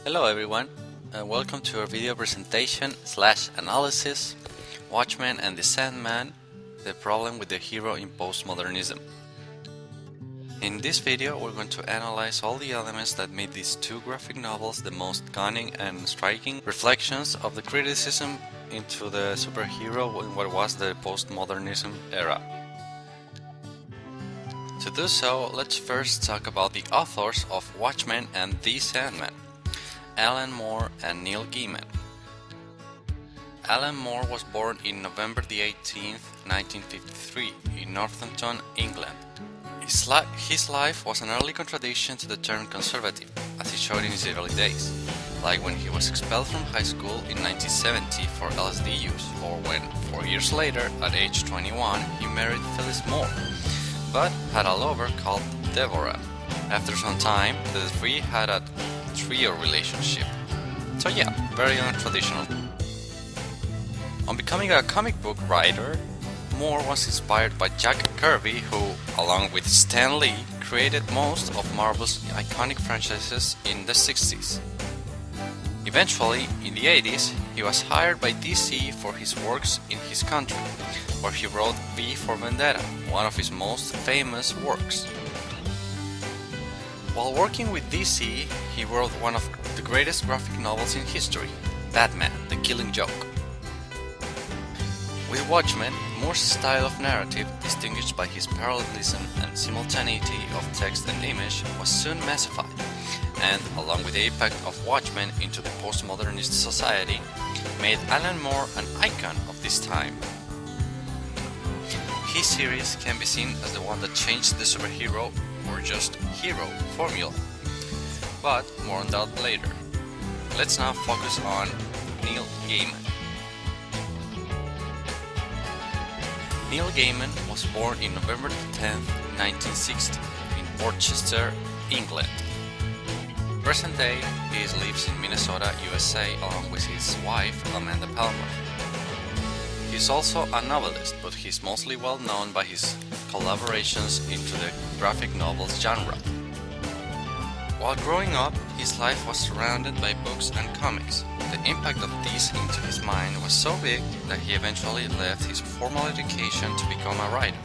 Hello everyone, and welcome to our video presentation / analysis, Watchmen and the Sandman, the problem with the hero in postmodernism. In this video we're going to analyze all the elements that made these two graphic novels the most cunning and striking reflections of the criticism into the superhero in what was the postmodernism era. To do so, let's first talk about the authors of Watchmen and the Sandman, Alan Moore and Neil Gaiman. Alan Moore was born in November the 18th, 1953 in Northampton, England. His life was an early contradiction to the term conservative, as he showed in his early days, like when he was expelled from high school in 1970 for LSD use, or when, 4 years later, at age 21, he married Phyllis Moore, but had a lover called Deborah. After some time, the three had a trio relationship. So yeah, very untraditional. On becoming a comic book writer, Moore was inspired by Jack Kirby, who, along with Stan Lee, created most of Marvel's iconic franchises in the 60s. Eventually, in the 80s, he was hired by DC for his works in his country, where he wrote V for Vendetta, one of his most famous works. While working with DC, he wrote one of the greatest graphic novels in history, Batman: The Killing Joke. With Watchmen, Moore's style of narrative, distinguished by his parallelism and simultaneity of text and image, was soon massified, and, along with the impact of Watchmen into the postmodernist society, made Alan Moore an icon of this time. His series can be seen as the one that changed the superhero, or just hero, formula, but more on that later. Let's now focus on Neil Gaiman. Neil Gaiman was born in November 10, 1960, in Portchester, England. Present day, he lives in Minnesota, USA, along with his wife, Amanda Palmer. He is also a novelist, but he is mostly well known by his collaborations into the graphic novels genre. While growing up, his life was surrounded by books and comics. The impact of these into his mind was so big that he eventually left his formal education to become a writer.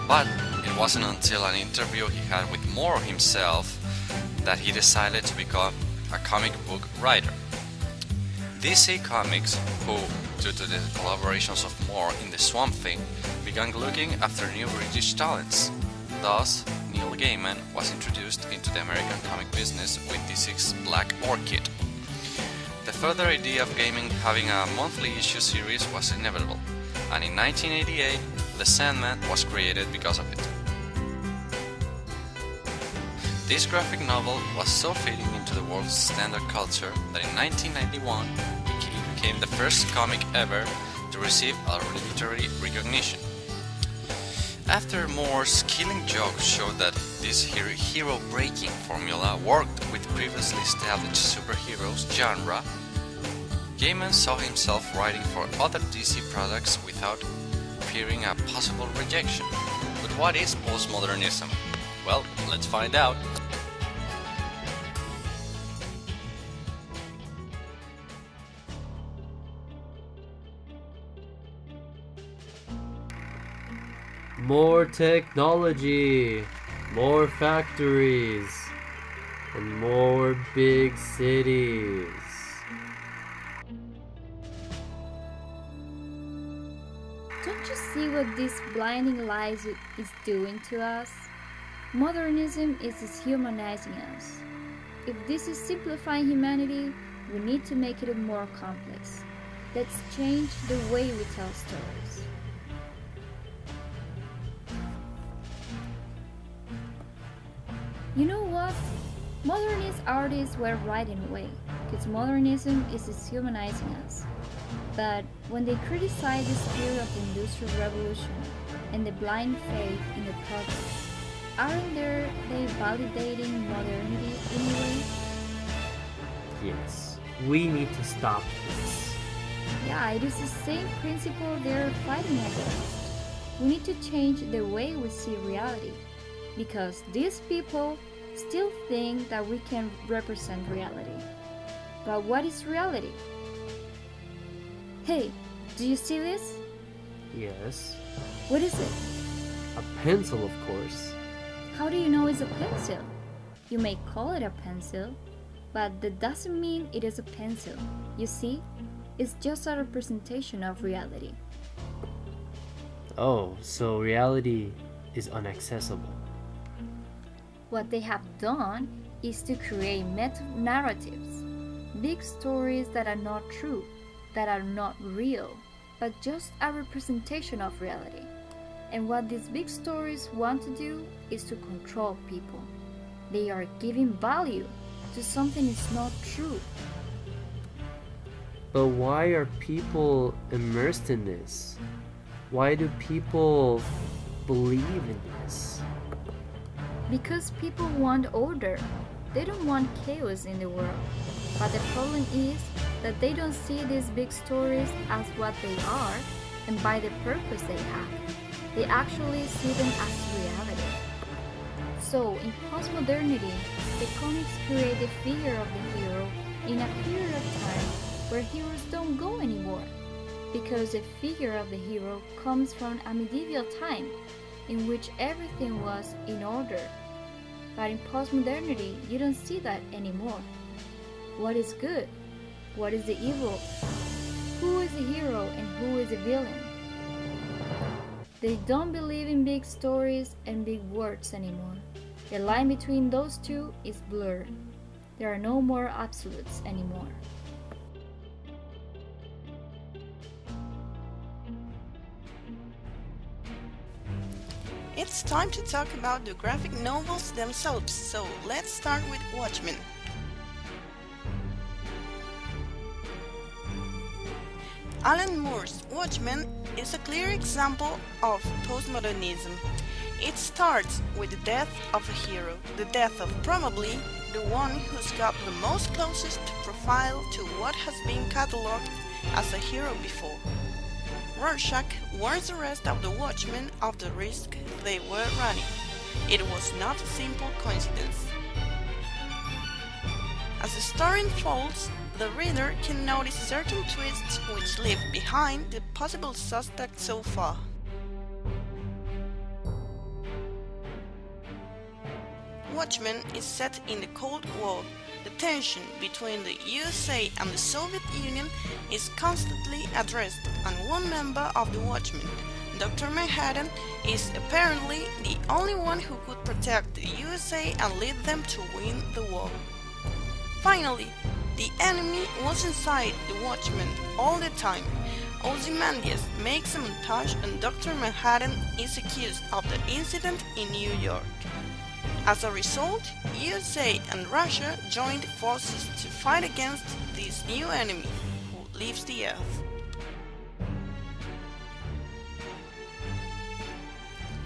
But it wasn't until an interview he had with Moore himself that he decided to become a comic book writer. DC Comics, who, due to the collaborations of Moore in the Swamp Thing, began looking after new British talents. Thus, Neil Gaiman was introduced into the American comic business with DC's Black Orchid. The further idea of Gaiman having a monthly issue series was inevitable, and in 1988, The Sandman was created because of it. This graphic novel was so fitting into the world's standard culture that in 1991 it became the first comic ever to receive a literary recognition. After Moore's Killing Joke showed that this hero-breaking formula worked with previously established superheroes genre, Gaiman saw himself writing for other DC products without fearing a possible rejection. But what is postmodernism? Well, let's find out. More technology, more factories, and more big cities. Don't you see what this blinding light is doing to us? Modernism is dehumanizing us. If this is simplifying humanity, we need to make it more complex. Let's change the way we tell stories. You know what? Modernist artists were right in a way, because modernism is dehumanizing us. But when they criticize the spirit of the Industrial Revolution and the blind faith in the progress, aren't they validating modernity in a way? Yes, we need to stop this. Yeah, it is the same principle they're fighting against. We need to change the way we see reality, because these people still think that we can represent reality. But what is reality? Hey, do you see this? Yes. What is it? A pencil, of course. How do you know it's a pencil? You may call it a pencil, but that doesn't mean it is a pencil. You see, it's just a representation of reality. Oh, so reality is inaccessible. What they have done is to create meta-narratives, big stories that are not true, that are not real, but just a representation of reality. And what these big stories want to do is to control people. They are giving value to something that's not true. But why are people immersed in this? Why do people believe in this? Because people want order. They don't want chaos in the world. But the problem is that they don't see these big stories as what they are and by the purpose they have. They actually see them as reality. So, in postmodernity, the comics create the figure of the hero in a period of time where heroes don't go anymore, because the figure of the hero comes from a medieval time in which everything was in order. But in postmodernity, you don't see that anymore. What is good? What is the evil? Who is the hero and who is the villain? They don't believe in big stories and big words anymore. The line between those two is blurred. There are no more absolutes anymore. It's time to talk about the graphic novels themselves, so let's start with Watchmen. Alan Moore's Watchmen is a clear example of postmodernism. It starts with the death of a hero, the death of probably the one who's got the most closest profile to what has been catalogued as a hero before. Rorschach warns the rest of the Watchmen of the risk they were running. It was not a simple coincidence. As the story unfolds, the reader can notice certain twists which leave behind the possible suspect so far. Watchmen is set in the Cold War. The tension between the USA and the Soviet Union is constantly addressed, and one member of the Watchmen, Dr. Manhattan, is apparently the only one who could protect the USA and lead them to win the war. Finally, the enemy was inside the Watchmen all the time. Ozymandias makes a montage and Dr. Manhattan is accused of the incident in New York. As a result, USA and Russia joined forces to fight against this new enemy who leaves the Earth.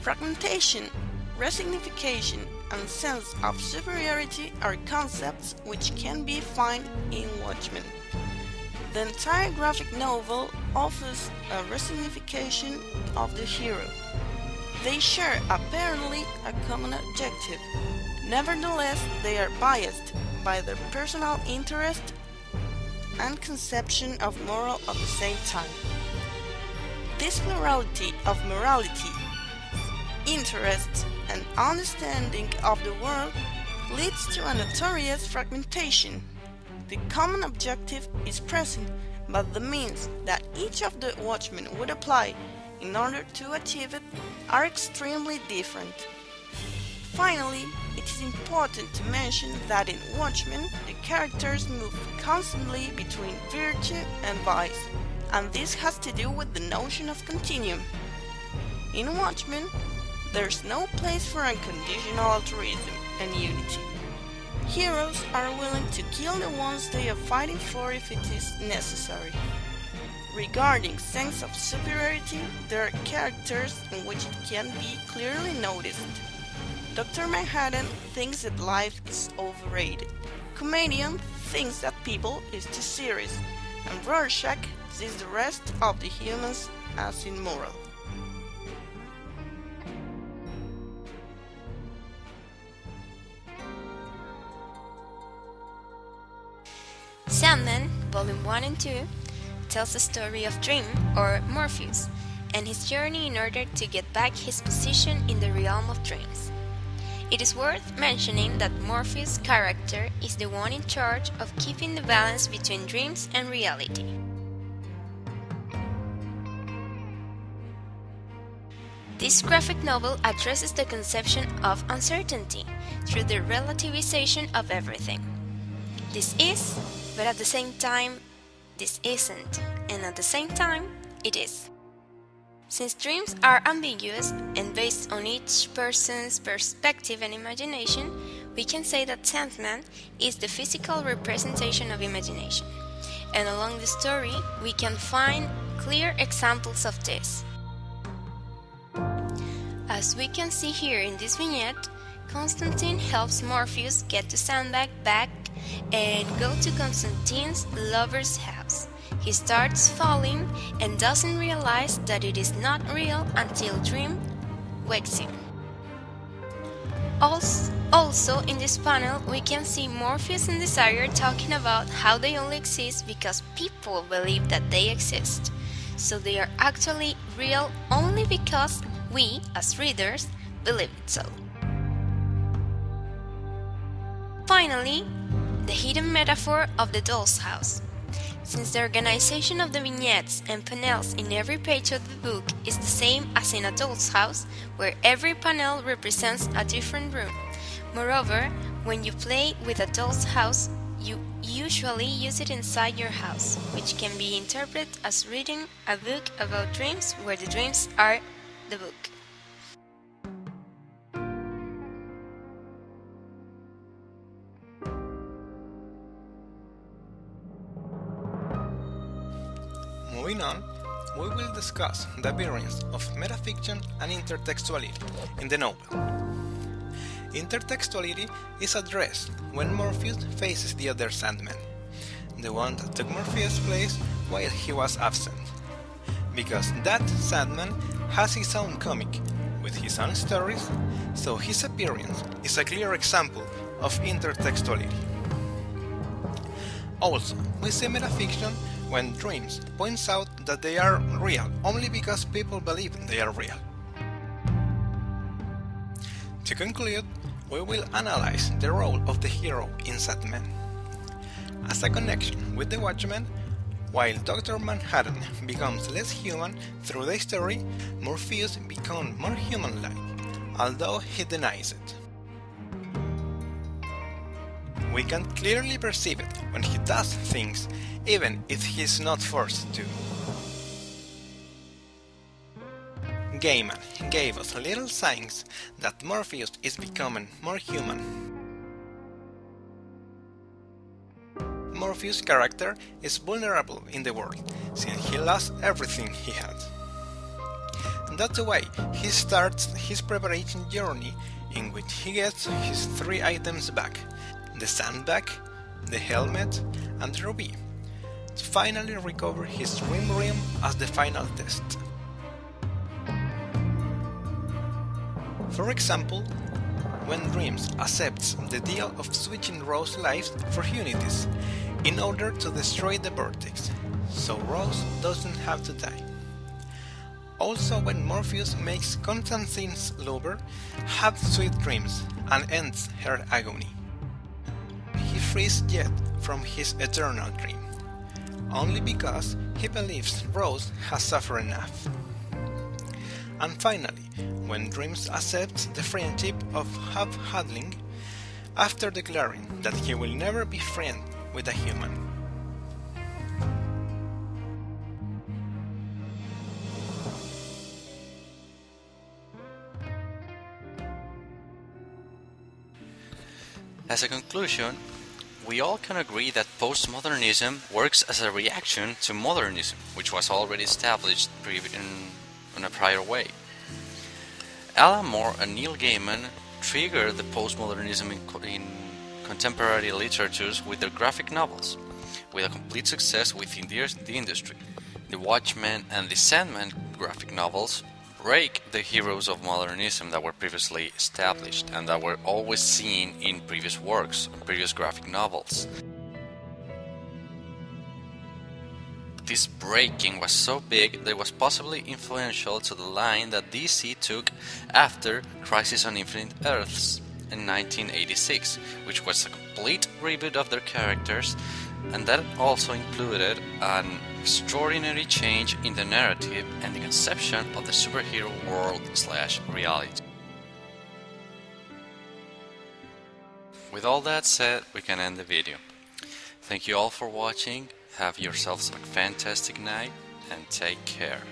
Fragmentation, resignification, and sense of superiority are concepts which can be found in Watchmen. The entire graphic novel offers a resignification of the hero. They share apparently a common objective. Nevertheless, they are biased by their personal interest and conception of moral at the same time. This plurality of morality, interests, and understanding of the world leads to a notorious fragmentation. The common objective is present, but the means that each of the Watchmen would apply in order to achieve it are extremely different. Finally, it is important to mention that in Watchmen, the characters move constantly between virtue and vice, and this has to do with the notion of continuum. In Watchmen, there's no place for unconditional altruism and unity. Heroes are willing to kill the ones they are fighting for if it is necessary. Regarding sense of superiority, there are characters in which it can be clearly noticed. Dr. Manhattan thinks that life is overrated. Comedian thinks that people is too serious, and Rorschach sees the rest of the humans as immoral. Sandman, Volume 1 and 2, tells the story of Dream, or Morpheus, and his journey in order to get back his position in the realm of dreams. It is worth mentioning that Morpheus' character is the one in charge of keeping the balance between dreams and reality. This graphic novel addresses the conception of uncertainty through the relativization of everything. This is, but at the same time, this isn't, and at the same time, it is. Since dreams are ambiguous and based on each person's perspective and imagination, we can say that Sandman is the physical representation of imagination. And along the story, we can find clear examples of this. As we can see here in this vignette, Constantine helps Morpheus get to Sandbag back and go to Constantine's lover's house. He starts falling and doesn't realize that it is not real until Dream wakes him. Also in this panel we can see Morpheus and Desire talking about how they only exist because people believe that they exist. So they are actually real only because we, as readers, believe it so. Finally, the hidden metaphor of the doll's house. Since the organization of the vignettes and panels in every page of the book is the same as in a doll's house, where every panel represents a different room. Moreover, when you play with a doll's house, you usually use it inside your house, which can be interpreted as reading a book about dreams where the dreams are the book. Moving on, we will discuss the appearance of metafiction and intertextuality in the novel. Intertextuality is addressed when Morpheus faces the other Sandman, the one that took Morpheus' place while he was absent, because that Sandman has his own comic with his own stories, so his appearance is a clear example of intertextuality. Also, we see metafiction when Dreams points out that they are real only because people believe they are real. To conclude, we will analyze the role of the hero in Sandman. As a connection with the Watchmen, while Dr. Manhattan becomes less human through the story, Morpheus becomes more human-like, although he denies it. We can clearly perceive it when he does things, even if he is not forced to. Gaiman gave us little signs that Morpheus is becoming more human. Morpheus' character is vulnerable in the world, since he lost everything he had. That's why he starts his preparation journey, in which he gets his 3 items back: the sandbag, the helmet, and the ruby, to finally recover his dream ring as the final test. For example, when Dreams accepts the deal of switching Rose's life for Unity's in order to destroy the vortex, so Rose doesn't have to die. Also when Morpheus makes Constantine's lover have sweet dreams and ends her agony. He frees Jet from his eternal dream, only because he believes Rose has suffered enough. And finally, when Dreams accepts the friendship of Hub Hadling after declaring that he will never be friends with a human. As a conclusion, we all can agree that postmodernism works as a reaction to modernism, which was already established in a prior way. Alan Moore and Neil Gaiman triggered the postmodernism in contemporary literatures with their graphic novels, with a complete success within the industry. The Watchmen and the Sandman graphic novels break the heroes of modernism that were previously established and that were always seen in previous works and previous graphic novels. This breaking was so big that it was possibly influential to the line that DC took after Crisis on Infinite Earths in 1986, which was a complete reboot of their characters, and that also included an extraordinary change in the narrative and the conception of the superhero world/reality. With all that said, we can end the video. Thank you all for watching, have yourselves a fantastic night, and take care.